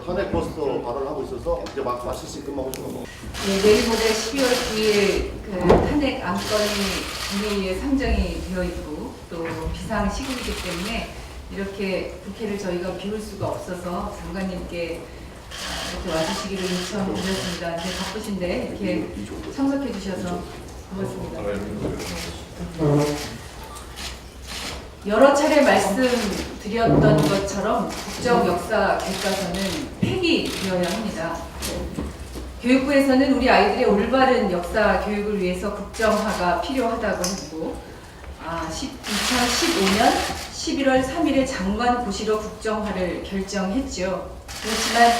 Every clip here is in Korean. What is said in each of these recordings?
탄핵 포스터 발언하고 있어서 이제 막 마실씩 끝나고 있는 네, 내일 모레 12월 9일 그 탄핵 안건이 국회에 상정이 되어 있고 또 비상 시국이기 때문에 이렇게 국회를 저희가 비울 수가 없어서 장관님께 이렇게 와주시기를 요청드렸습니다. 근데 바쁘신데 이렇게 참석해 주셔서 고맙습니다. 여러 차례 말씀드렸던 것처럼 국정 역사 교과서는 폐기되어야 합니다. 교육부에서는 우리 아이들의 올바른 역사 교육을 위해서 국정화가 필요하다고 했고 2015년 11월 3일에 장관 고시로 국정화를 결정했죠. 그렇지만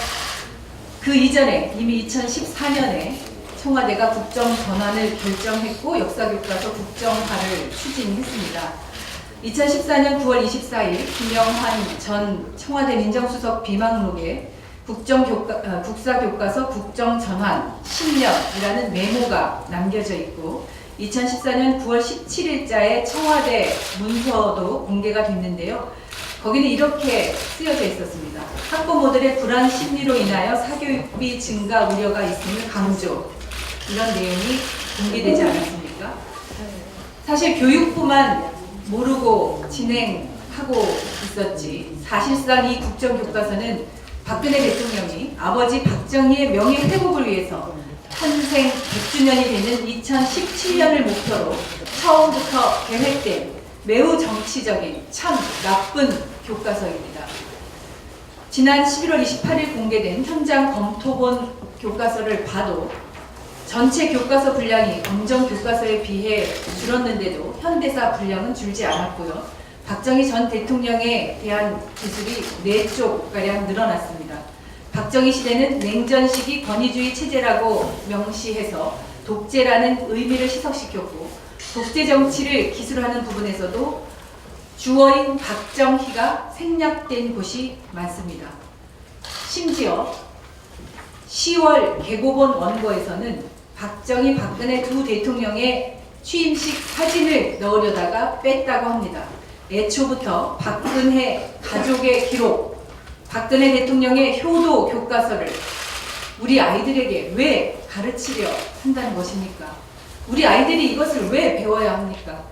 그 이전에 이미 2014년에 청와대가 국정 전환을 결정했고 역사교과서 국정화를 추진했습니다. 2014년 9월 24일 김영환 전 청와대 민정수석 비망록에 국사교과서 국정전환 10년이라는 메모가 남겨져 있고 2014년 9월 17일자에 청와대 문서도 공개가 됐는데요. 거기는 이렇게 쓰여져 있었습니다. 학부모들의 불안 심리로 인하여 사교육비 증가 우려가 있음을 강조. 이런 내용이 공개되지 않았습니까? 사실 교육부만 모르고 진행하고 있었지 사실상 이 국정교과서는 박근혜 대통령이 아버지 박정희의 명예회복을 위해서 탄생 100주년이 되는 2017년을 목표로 처음부터 계획된 매우 정치적인 참 나쁜 교과서입니다. 지난 11월 28일 공개된 현장 검토본 교과서를 봐도 전체 교과서 분량이 검정 교과서에 비해 줄었는데도 현대사 분량은 줄지 않았고요. 박정희 전 대통령에 대한 기술이 4쪽가량 늘어났습니다. 박정희 시대는 냉전 시기 권위주의 체제라고 명시해서 독재라는 의미를 희석시켰고 독재 정치를 기술하는 부분에서도 주어인 박정희가 생략된 곳이 많습니다. 심지어 10월 개고본 원고에서는 박정희, 박근혜 두 대통령의 취임식 사진을 넣으려다가 뺐다고 합니다. 애초부터 박근혜 가족의 기록, 박근혜 대통령의 효도 교과서를 우리 아이들에게 왜 가르치려 한다는 것입니까? 우리 아이들이 이것을 왜 배워야 합니까?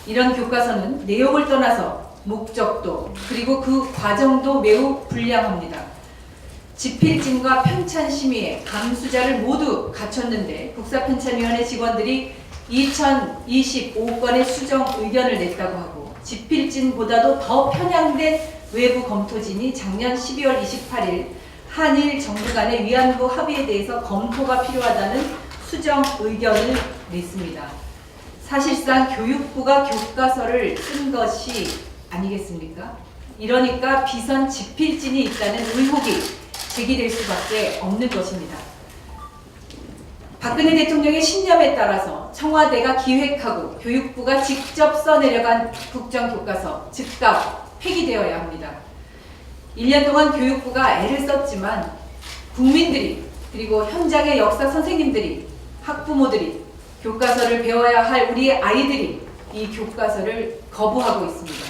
이런 교과서는 내용을 떠나서 목적도 그리고 그 과정도 매우 불량합니다. 집필진과 편찬심의의 감수자를 모두 갖췄는데 국사편찬위원회 직원들이 2025건의 수정 의견을 냈다고 하고 집필진보다도 더 편향된 외부 검토진이 작년 12월 28일 한일 정부 간의 위안부 합의에 대해서 검토가 필요하다는 수정 의견을 냈습니다. 사실상 교육부가 교과서를 쓴 것이 아니겠습니까? 이러니까 비선 집필진이 있다는 의혹이 제기될 수밖에 없는 것입니다. 박근혜 대통령의 신념에 따라서 청와대가 기획하고 교육부가 직접 써내려간 국정교과서 즉각 폐기되어야 합니다. 1년 동안 교육부가 애를 썼지만 국민들이 그리고 현장의 역사 선생님들이 학부모들이 교과서를 배워야 할 우리 아이들이 이 교과서를 거부하고 있습니다.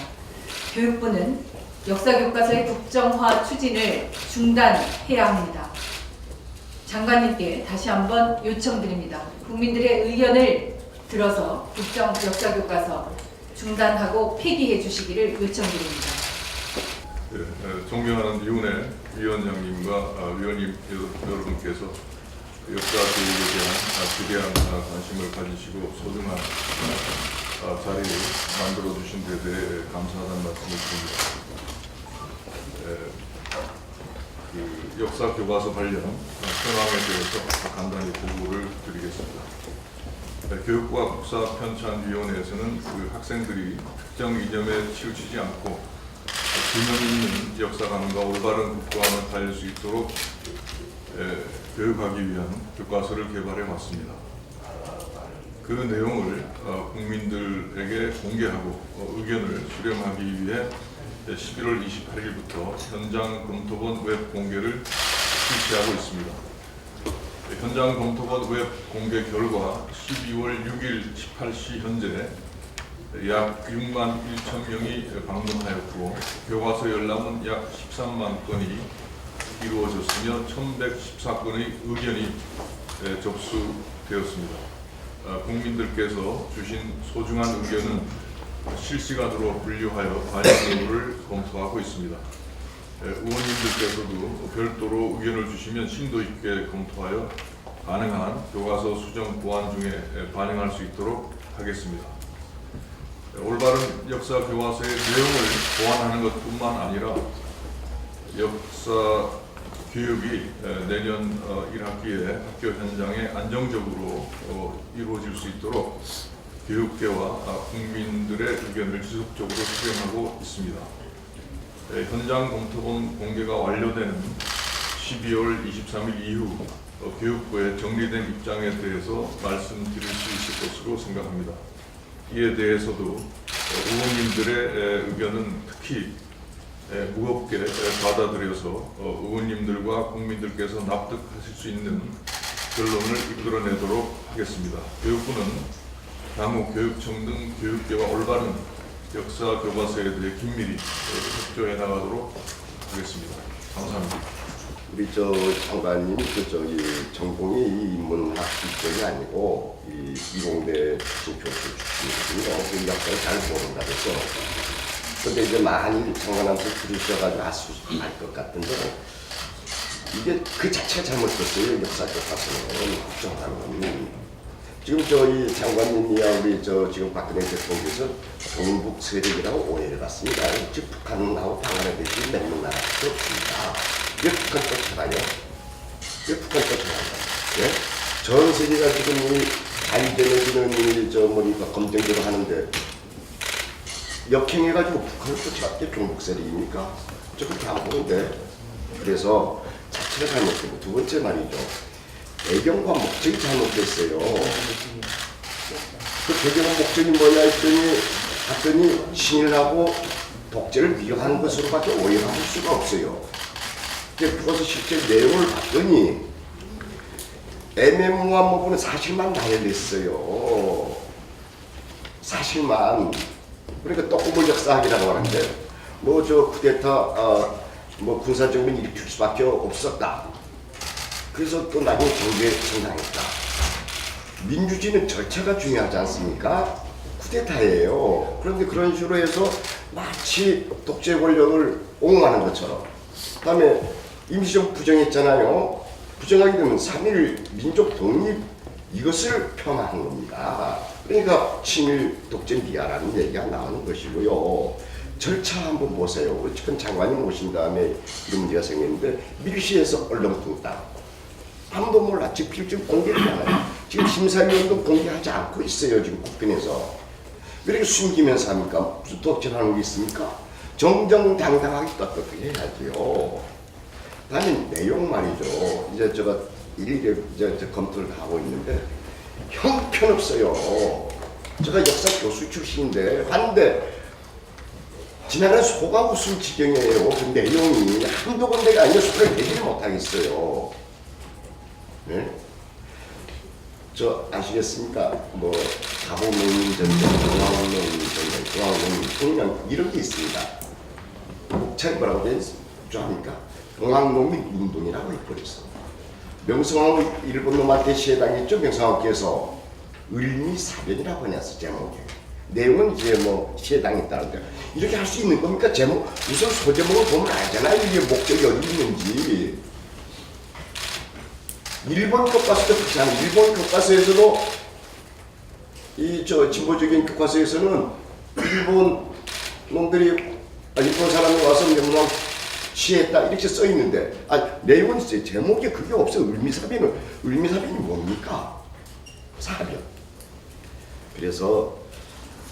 교육부는 역사교과서의 국정화 추진을 중단해야 합니다. 장관님께 다시 한번 요청드립니다. 국민들의 의견을 들어서 국정 역사교과서 중단하고 폐기해 주시기를 요청드립니다. 네, 존경하는 이훈혜 위원장님과 위원님 여러분께서 역사 교육에 대한 기대한 관심을 가지시고 소중한 자리를 만들어주신 데 대해 감사하다는 말씀을 드립니다. 그 역사 교과서 관련 현황에 대해서 간단히 보고를 드리겠습니다. 교육부와 국사편찬위원회에서는 그 학생들이 특정 이념에 치우치지 않고 균형 있는 역사관과 올바른 국가관을 달릴 수 있도록 교육하기 위한 교과서를 개발해 왔습니다. 그 내용을 국민들에게 공개하고 의견을 수렴하기 위해 11월 28일부터 현장 검토본 웹 공개를 실시하고 있습니다. 현장 검토본 웹 공개 결과 12월 6일 18시 현재 약 6만 1천 명이 방문하였고 교과서 열람은 약 13만 건이 이루어졌으며 1,114건의 의견이 접수되었습니다. 국민들께서 주신 소중한 의견은 실시간으로 분류하여 반영 여부를 검토하고 있습니다. 의원님들께서도 별도로 의견을 주시면 심도 있게 검토하여 가능한 교과서 수정 보완 중에 반영할 수 있도록 하겠습니다. 올바른 역사 교과서의 내용을 보완하는 것뿐만 아니라 역사 교육이 내년 1학기에 학교 현장에 안정적으로 이루어질 수 있도록 교육계와 국민들의 의견을 지속적으로 수렴하고 있습니다. 현장 검토본 공개가 완료되는 12월 23일 이후 교육부의 정리된 입장에 대해서 말씀드릴 수 있을 것으로 생각합니다. 이에 대해서도 의원님들의 의견은 특히 무겁게 받아들여서 의원님들과 국민들께서 납득하실 수 있는 결론을 이끌어내도록 하겠습니다. 교육부는 향후 교육청 등 교육계와 올바른 역사 교과서에 대해 긴밀히 협조해 나가도록 하겠습니다. 감사합니다. 우리 장관님 전공이 이 인문학 쪽이 아니고 이 이공대 출신 교수 출신이거든요. 그 역사를 잘 모른다 그래서. 근데 이제 많이 장관한테 들으셔가지고 알 것 같은데 이게 그 자체가 잘못됐어요. 역사 교과서는 국정하는 건. 지금 저희 장관님이야 우리 지금 박근혜 대통령께서 동북 세력이라고 오해를 받습니다. 즉 북한하고 방한하듯이 맺는 나라밖에 없습니다. 왜 북한 쫓아가요? 왜 북한 쫓아가요? 예? 전 세계가 지금 이 자유대내지는 검증대로 하는데 역행해가지고 북한을 쫓아갔대 종북 세력입니까? 저 그렇게 안 보는데. 그래서 자체가 잘못되고 두 번째 말이죠. 배경과 목적이 잘못됐어요. 그 배경과 목적이 뭐냐 했더니 친일하고 독재를 위협하는 것으로밖에 오해할 수가 없어요. 그것을 실제 내용을 봤더니 애매모호한 부분은 사실만 나열했어요. 사실만. 그러니까 떡국을 역사학이라고 하는데 쿠데타 군사정변 일으킬 수밖에 없었다. 그래서 또 나중에 경제에 성장했다. 민주주의는 절차가 중요하지 않습니까? 쿠데타예요. 그런데 그런 식으로 해서 마치 독재 권력을 옹호하는 것처럼. 그다음에 임시정부 부정했잖아요. 부정하게 되면 3.1 민족 독립 이것을 폄하한 겁니다. 그러니까 친일 독재 미아라는 얘기가 나오는 것이고요. 절차 한번 보세요. 지금 장관님 오신 다음에 이런 문제가 생겼는데 밀시에서 얼렁뚱땅. 아무도 몰라. 지금 필증 공개를 안 해요. 지금 심사위원도 공개하지 않고 있어요. 지금 국빈에서. 왜 이렇게 숨기면서 합니까? 무슨 독재라는 게 있습니까? 정정당당하게 떳떳하게 해야지요. 다음에 내용 말이죠. 이제 제가 일일이 검토를 하고 있는데 형편없어요. 제가 역사 교수 출신인데 한데 지난해 소가 웃을 지경이에요. 그 내용이 한두 군데가 아니라 소를 내지를 못하겠어요. 네? 아시겠습니까? 가보농민 전쟁, 중앙농민 전쟁, 중앙농민 통영 이런 게 있습니다. 책 뭐라고 되어 있습니까? 중앙농민 운동이라고 해버렸어. 명성황후 일본 놈한테 시해당했죠. 명성황후께서 을미사변이라고 해놨어. 제목에. 내용은 이제 시해당했다는데 이렇게 할 수 있는 겁니까? 제목 우선 소제목을 보면 알잖아요. 이게 목적이 어디 있는지. 일본 교과서도 그렇지 않아요. 일본 교과서에서도 진보적인 교과서에서는 일본 놈들이 일본 사람이 와서 명성 시했다 이렇게 써 있는데 내용은 있어요. 제목에 그게 없어요. 을미사변이 뭡니까? 사변. 그래서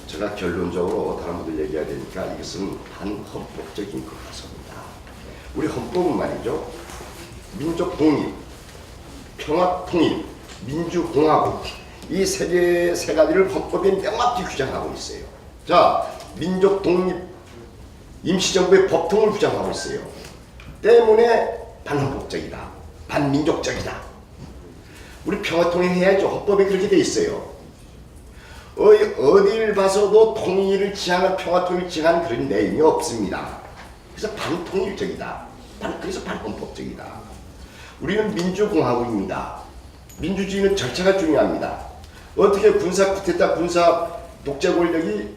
제가 결론적으로 다른 분들 얘기해야 되니까 이것은 반헌법적인 교과서입니다. 우리 헌법은 말이죠. 민족 독립, 평화 통일, 민주공화국 이 세 가지를 헌법에 명확히 규정하고 있어요. 자, 민족 독립 임시정부의 법통을 부정하고 있어요. 때문에 반헌법적이다, 반민족적이다. 우리 평화통일해야죠. 헌법에 그렇게 돼 있어요. 어딜 봐서도 통일을 지향한 평화통일을 지향하는 그런 내용이 없습니다. 그래서 반통일적이다. 그래서 반헌법적이다. 우리는 민주공화국입니다. 민주주의는 절차가 중요합니다. 어떻게 군사 쿠데타, 군사 독재 권력이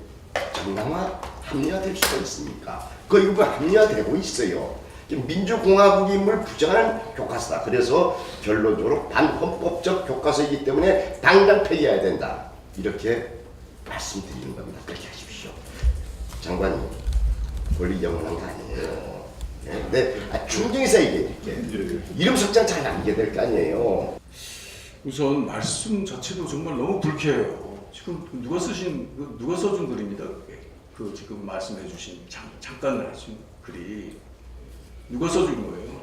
정당화, 합리화될 수가 있습니까? 그 일부 합리화되고 있어요. 민주공화국임을 부정하는 교과서다. 그래서 결론적으로 반헌법적 교과서이기 때문에 당장 폐기해야 된다. 이렇게 말씀드리는 겁니다. 그렇게 하십시오. 장관님, 권리 영원한 거 아니에요. 네, 충정해서 얘기해드릴게요. 이름 석장 잘 남겨야 될 거 아니에요. 우선 말씀 자체도 정말 너무 불쾌해요. 지금 누가 써준 글입니다. 그 지금 말씀해주신 잠깐 하신 글이 누가 써준 거예요?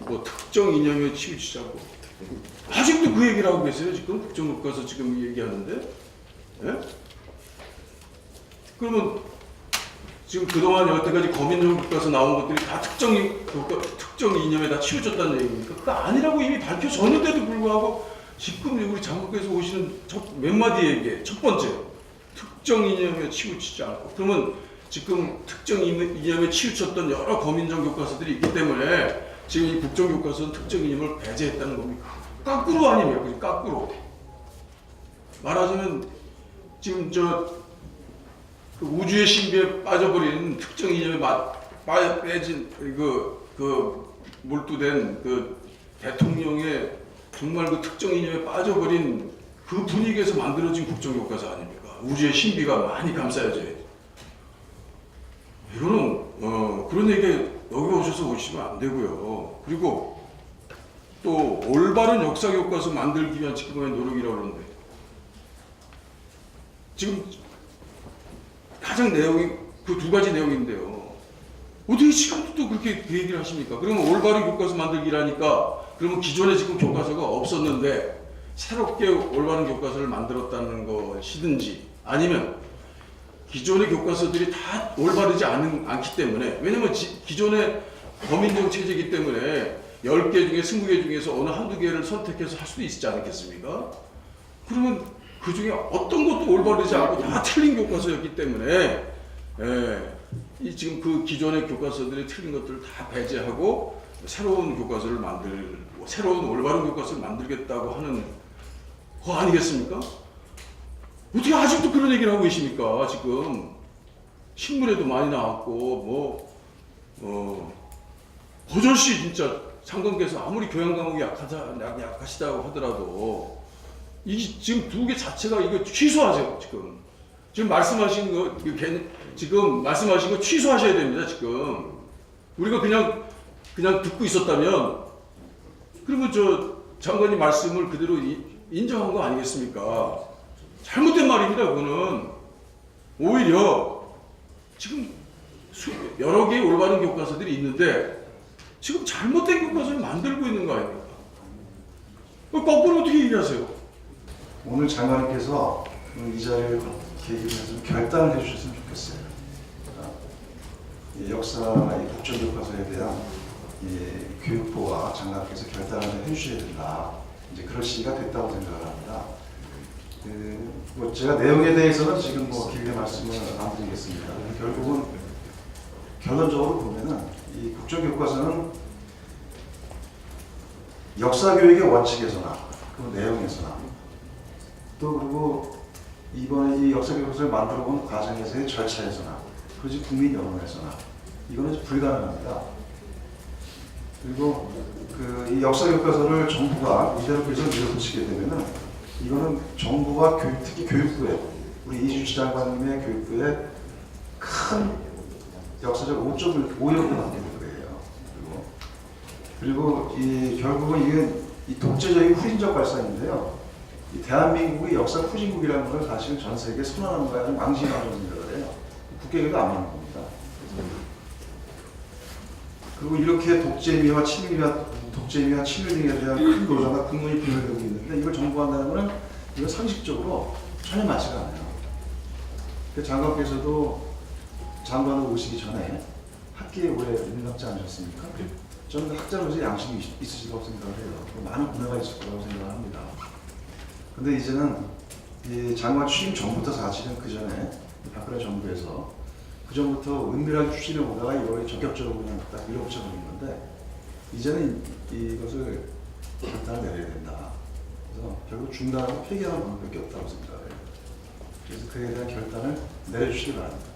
뭐 특정 이념에 치우치자고 아직도 그 얘기를 하고 계세요. 지금 국정교과서 지금 얘기하는데, 예? 그러면 지금 그동안 여태까지 거민정 교과서 나온 것들이 다 특정 이념에 다 치우쳤다는 얘기입니까? 그거 아니라고 이미 밝혀졌는데도 불구하고 지금 우리 장관께서 오시는 몇 마디 얘기에 첫 번째 특정 이념에 치우치지 않고, 그러면 지금 특정 이념에 치우쳤던 여러 거민정 교과서들이 있기 때문에 지금 이 국정교과서는 특정 이념을 배제했다는 겁니까? 거꾸로 아니에요. 거꾸로 말하자면 지금 그 우주의 신비에 빠져버린 특정 이념에 빼진 몰두된 그 대통령의 정말 그 특정 이념에 빠져버린 그 분위기에서 만들어진 국정교과서 아닙니까? 우주의 신비가 많이 감싸여져 있는. 이거는 그런 얘기 여기 오셔서 오시면 안 되고요. 그리고 또 올바른 역사 교과서 만들기 위한 지금의 노력이라고 그러는데 지금 가장 내용이 그 두 가지 내용인데요. 어떻게 지금도 또 그렇게 그 얘기를 하십니까? 그러면 올바른 교과서 만들기라니까 그러면 기존에 지금 교과서가 없었는데 새롭게 올바른 교과서를 만들었다는 것이든지, 아니면 기존의 교과서들이 다 올바르지 않기 때문에, 왜냐면 기존의 거민정 체제이기 때문에 10개 중에 20개 중에서 어느 한두 개를 선택해서 할 수도 있지 않겠습니까? 그러면 그 중에 어떤 것도 올바르지 않고 다 틀린 교과서였기 때문에 이 지금 그 기존의 교과서들이 틀린 것들을 다 배제하고 새로운 교과서를 새로운 올바른 교과서를 만들겠다고 하는 거 아니겠습니까? 어떻게 아직도 그런 얘기를 하고 계십니까? 지금 신문에도 많이 나왔고 버젓이 진짜 장관께서 아무리 교양 과목이 약하시다고 하더라도 이 지금 두 개 자체가 이거 취소하세요. 지금 말씀하신 거 지금 말씀하신 거 취소하셔야 됩니다. 지금 우리가 그냥 듣고 있었다면 그러면 장관님 말씀을 그대로 인정한 거 아니겠습니까? 잘못된 말입니다. 그거는 오히려 지금 여러 개의 올바른 교과서들이 있는데 지금 잘못된 교과서를 만들고 있는 거 아닙니까? 거꾸로 어떻게 얘기하세요? 오늘 장관님께서 이 자리를 계기로 해서 결단을 해주셨으면 좋겠어요. 이 역사, 이 국정교과서에 대한 이 교육부와 장관께서 결단을 해주셔야 된다. 이제 그럴 시기가 됐다고 생각을 합니다. 뭐 제가 내용에 대해서는 지금 길게 말씀을 안 드리겠습니다. 결국은 결론적으로 보면은 이 국정교과서는 역사교육의 원칙에서나 그 내용에서나 또 그리고 이번에 이 역사교과서를 만들어본 과정에서의 절차에서나 그리고 국민 여론에서나 이거는 불가능합니다. 그리고 이 역사교과서를 정부가 이대로 계속 밀어붙이게 되면은 이거는 정부와 특히 교육부에 우리 이준시 장관님의 교육부에 큰 역사적 오염을 남기는 거예요. 그리고 결국은 이게 이 독재적인 후진적 발상인데요. 이 대한민국의 역사 후진국이라는 걸 사실은 전 세계에 선언하는 거에 아주 망신하는 생각을 해요. 국계계도 안 맞는 겁니다. 그리고 이렇게 독재미와 친일 등에 대한 큰 노조가 국민이 비밀되고 있는데 이걸 정부한다는 것은 이건 상식적으로 전혀 맞지가 않아요. 장관께서도 장관으로 오시기 전에 학계에 오래 있지 않으셨습니까? 저는 학자로서 양심이 있으시다고 생각을 해요. 많은 분야가 있을 거라고 생각을 합니다. 근데 이제는 이 장관 취임 전부터 사실은 그 전에 박근혜 정부에서 그 전부터 은밀하게 추진해 오다가 이걸 적격적으로 그냥 딱 밀어붙여버린 건데 이제는 이것을 결단을 내려야 된다. 그래서 결국 중단하고 폐기하는 방법밖에 없다고 생각을 해요. 그래서 그에 대한 결단을 내려주시기 바랍니다.